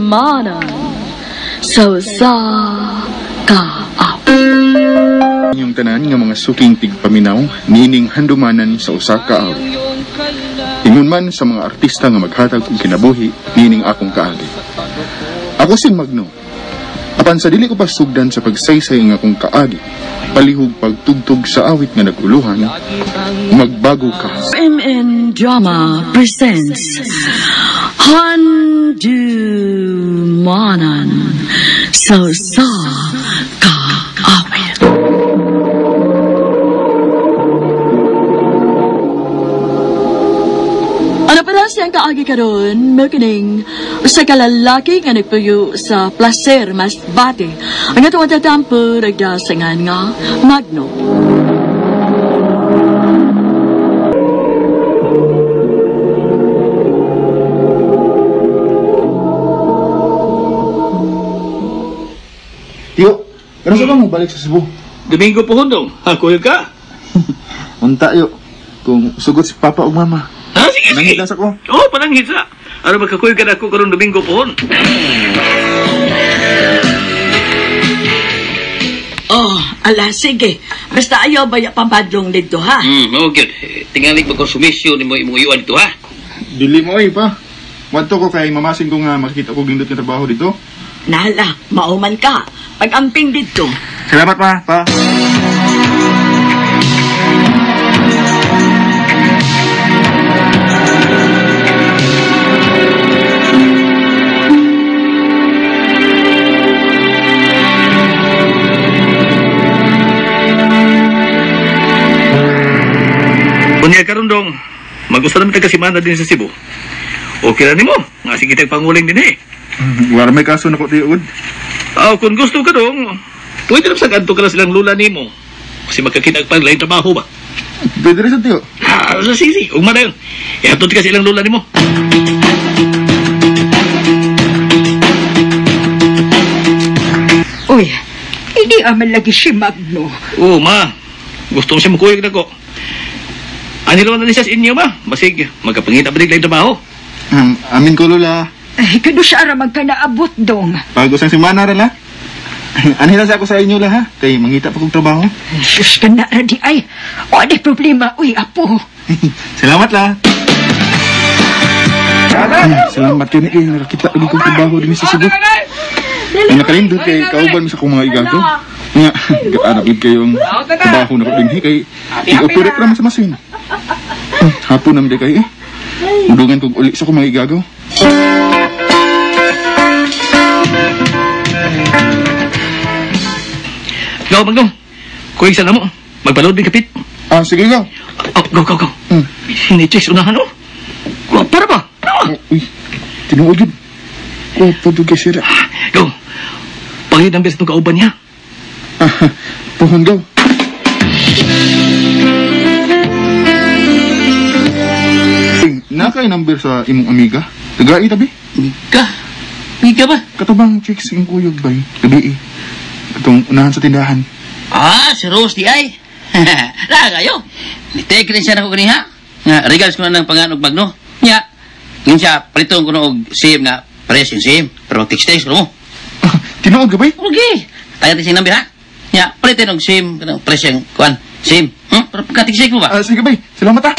Mana sa kaaw. Inyong tanan nga mga suking tigpaminaw niining handumanan sa usa ka awit. Ingon man sa mga artista nga maghatag og kinabuhi niining akong kaagi. Ako si Magno. Apan sa dili ko pa sugdan sa pagsaysay nga akong kaagi, palihog pagtugtog sa awit nga naguluhan, magbago ka. MN Drama presents Handumanan sa kaawit. Ano pala siyang kaagi karon, makining sa kalalaki nga nagpuyo sa placer mas bate. Ang atong matatampo nagdasangan nga Magno. Tiyo, ano sa mo balik sa Cebu? Domingo po hundong. Ako yun ka? Unta yo, kung sugot si Papa o Mama. Sige. Nangitas ako. Oo, pananghit sa. Ano magkakuy ka na ako karong Domingo po hon? Oh, ala, sige. Basta ayaw ba yung pambadlong dito, ha? Okay. Tingalig magkonsumisyon ni mo imong iwan dito, ha? Dili mo ay pa. Wanto ko kay mamasin ko nga makita ko gindot nga trabaho dito. Nala, mauman ka. Pag-amping dito. Salamat pa. Kunya karon dong, magusto naman taga-simana din sa Cebu. Okay na nimo, nga sige tayong panguling din eh. Wala may kaso na ko tiyood. Kung gusto ka dong, pwede naman sa kanto ka na silang lula nimo. Kasi magkakita ka pang lain trabaho ba? Pwede rin sa tiyo. Sige. Ugma na yun. Ihatod ka silang lula nimo. Uy, hindi aman lagi si Magno. Oo, ma. Gusto mo siya makuyag na ko. Ano naman na niya sa inyo, ma? Basig, magkapangita ba lain trabaho? Amin ko, Lola. Ay, kano siya aramag ka naabot dong. Bago sang simana rin, ha? Anila sa ako sa inyo, la, ha? Kay mangita pa kong trabaho. Sus ka na, Radi. Ay, wala problema. Uy, apo. Salamat, la. Salamat yun, nakakita ulit kong trabaho din sa Cebu. Ang nakalindot kay kauban mo sa kong mga igago. Nga, gat-anak kayong trabaho na ko din, kay i-operate naman sa masin. Hapon naman di kayo, udungan kong ulit sa kong mga igagaw. Go, Magno. Kuya sana mo. Magpaload din kapit. Sige, go. Go. Hini-checks unahan, oh. Para ba? Uy, tinuod yun. Padugay sila. Go. Pangit ang best ng kauban niya. Puhon daw. Nakay number sa imong amiga. Tagai tabi. Miga ba? Katubang chicks yung kuyog ba? Tabi Katong unahan sa tindahan. Si Rose di ay. Kayo. Nitake rin siya na ko kaniha. Nga, regals ko na ng panganog Magno. Nga, ngayon siya, palitong ko na og SIM nga, pares yung SIM. Pero mag-text ko mo. Tinuod ka ba? Okay. Tayo siyang number ha. Nga, palitin og SIM, pares yung SIM. Pero pagka-text mo ba? Sige ba? Salamat ha.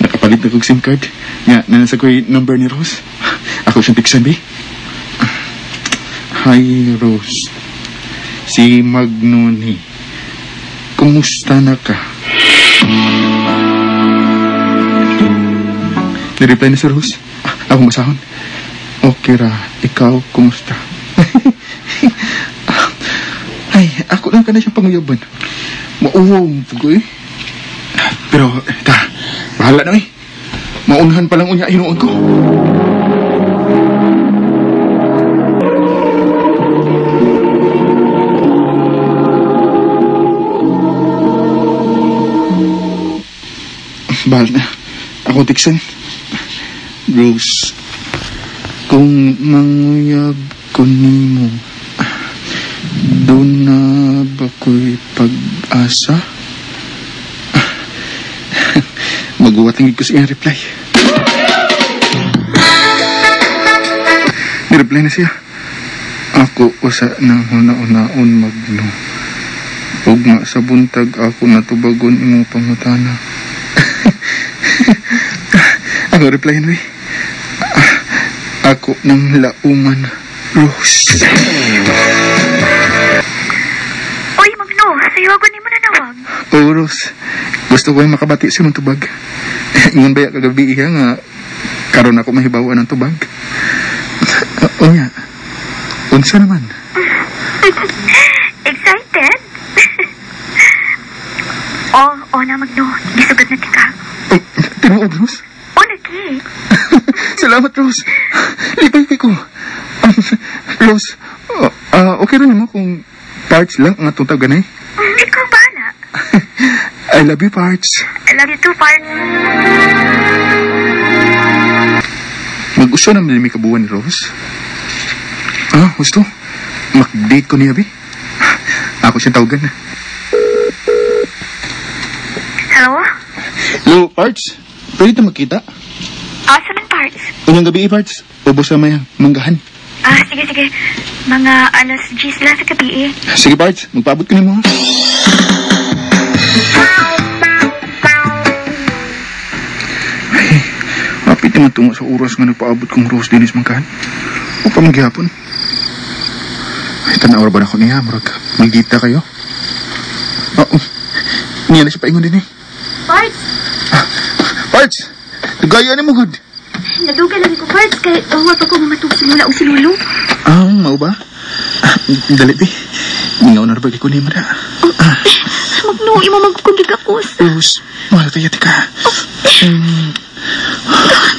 Nakapalit na kong SIM card. Nga, nanasa ko yung number ni Rose. Ako siyang tiksan, ba? Hi, Rose. Si Magno ni. Kumusta na ka? Nireply na si Rose. Ako masahon. Okay ra. Ikaw, kumusta? Ay, ako lang ka na siyang panguyaban. Mauwaw mo po ko eh. Pero, bahala na eh. Maunahan palang unya hinuon ko. Bahal na. Ako tiksan. Rose, kung manguyab ko nimo, doon na ba ko'y pag-asa? Maguwat lang ko sa iyang reply. Nireply na siya. Ako usa ng huna-unaon Magno. Ugma sa buntag ako natubagon imong pangutana. Ako reply na ako ng lauman, Rose. Oy, Magno, sayagon ni mo na nawag. Oh, Rose. Gusto ko yung makabati sa mong tubag. Ngun baya kagabi iya nga karon ako mahibawan ng tubag. O nga. Unsa naman? Excited? Oh, na Magno. Gisugod na tika. Oh, tinuod, Rose? Oh, lagi. Salamat, Rose. Lipay ko. Rose, okay rin mo kung parts lang ang atong taganay? Ikaw bala. I love you, Parts. I love you too, Parts. Mag-uso naman may kabuwan ni Rose. Gusto? Mag-date ko niya, Abi. Ako siyang tawagan na. Hello? Hello, Parts. Pwede tayo magkita? Asa man, Parts? Unyang gabi, Parts. Ubos na may manggahan. Sige. Mga alas 10 lang sa gabi eh. Sige, Parts. Magpaabot ko niyo mo, ha? Ay, mapit naman tungo sa oras nga nagpaabot kong Rose Dennis manggahan. O pa magyapon. Ay, tanawar ba na ako niya? Magkita kayo? Oo. Niya na siya paingon din eh. Parts, Parts! Nagaya ni mo, good. naduga lang ko, Parts, kaya huwag ako mamatug simula o si Lulu. Mau ba? Dali, Bi. Ngaw na rin ko ni Mara. Magno, imo magkukundig ako. Rose, mahal kaya tika.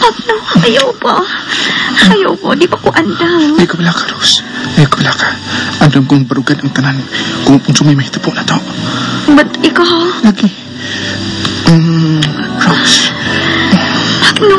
Magno, ayaw pa. Ayaw po, di pa ko andam. Ay, kabala ka, Rose. Ay, kabala ka. Andam kong barugan ang tanan kung sumay may tapo na to. Ba't ikaw? Lagi. Rose. Magno.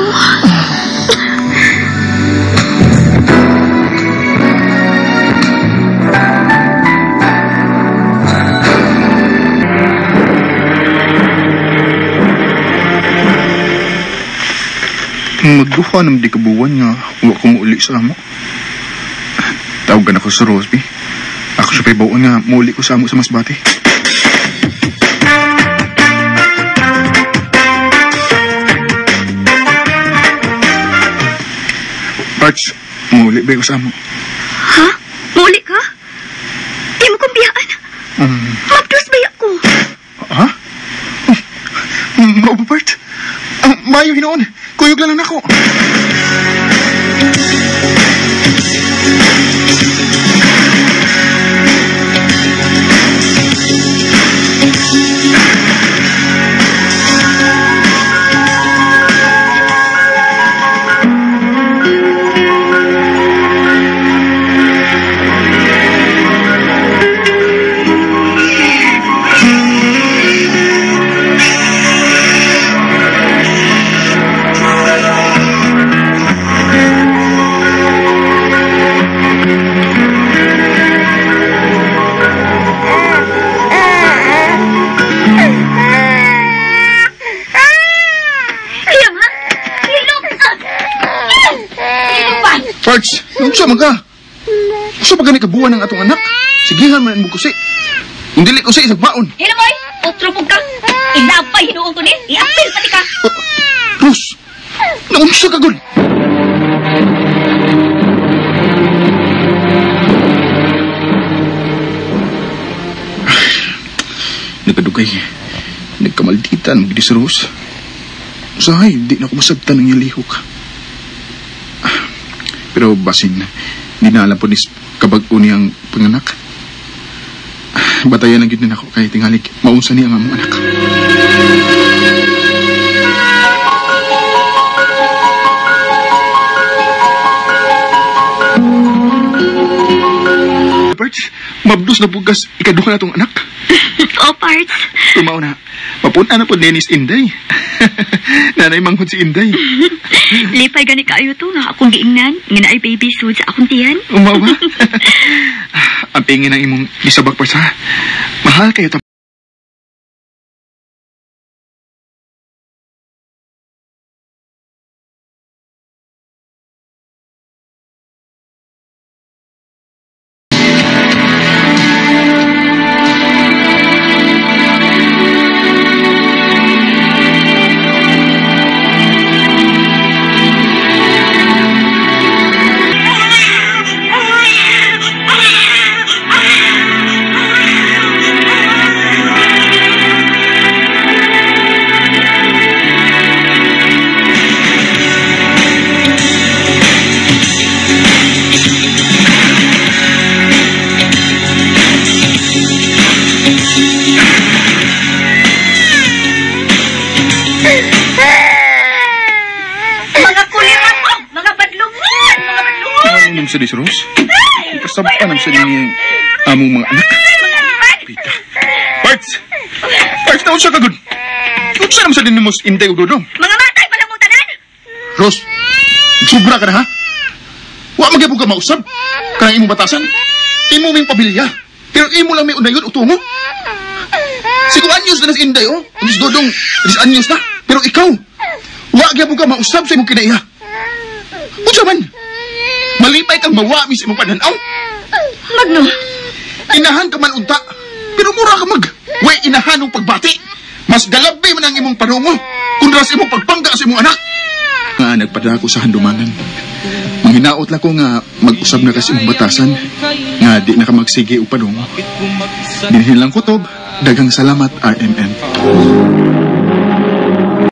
Magduha ng di kabuwan nga huwag ko mauli sa amo. Tawagan ako sa Roseby. Ako siya paibawan nga mauli ko sa amo sa Masbate. Parts, mauli ba ko sa amo? Ha? Muli ka? Di mo kong biyaan. Magdos ba ako? Ha? Mau ba, Bart? Mayo hinoon. Kuyog lang ako. Parts, nung ka? Gusto pa gani kabuwan ng atong anak? Sigihan man mo kusi. Kung dili kusi, isagbaon. Hilo boy, otro po ka. Inapay hinuong ko ni. I-apil pati ka. Rose, naunsa ka, Gol? Nagkadugay. Nagkamalditan, magdi si Rose. Usahay, di na ako masabtan ng iyang lihok. Pero basin, di na alam po ni kabag-o niyang panganak. Batayan lang yun din ako kahit tinghalik. Maunsa niya ang among anak. Parts, mabdos na bugas ikaduha na tong anak. Oh, Parts. Tumaw na. Mapunta na po Dennis Inday. Nanay manghod si Inday. Lipay gani kaayo to nga akong giingnan. Nga na ay baby food sa akong tiyan. Umaw ba? Ang tingin ng imong isabak pa sa. Mahal kayo sa dis, Rose. Ikasabakan ang sa niya among mga anak. Pita. Parts! Parts na unsa kagod. Unsa naman sa din mo intay o dodong? Mga matay pa lang mong tanan! Rose, sobra ka na ha? Wa magyapon ka mausab. Kanang imong batasan. Imo ming pabilya. Pero imo lang may unayon o tungo. Sigo anyos na nas inday, oh. Anis dodong, anis anyos na. Pero ikaw, wa gyapon ka mausab sa imong kinaiya. Unsa man? Malipay kang mawami sa imong pananaw. Magno, Inahan ka man unta. Pero mura ka way inahan ng pagbati. Mas galabi man ang imong panungo. Kung ras imong pagpangga sa imong anak. Nga nagpadako sa handumanan. Manghinaot lang ko nga mag-usab na kasi imong batasan. Nga di na ka magsige o panungo. Dinhin lang kutob. Dagang salamat, RMN.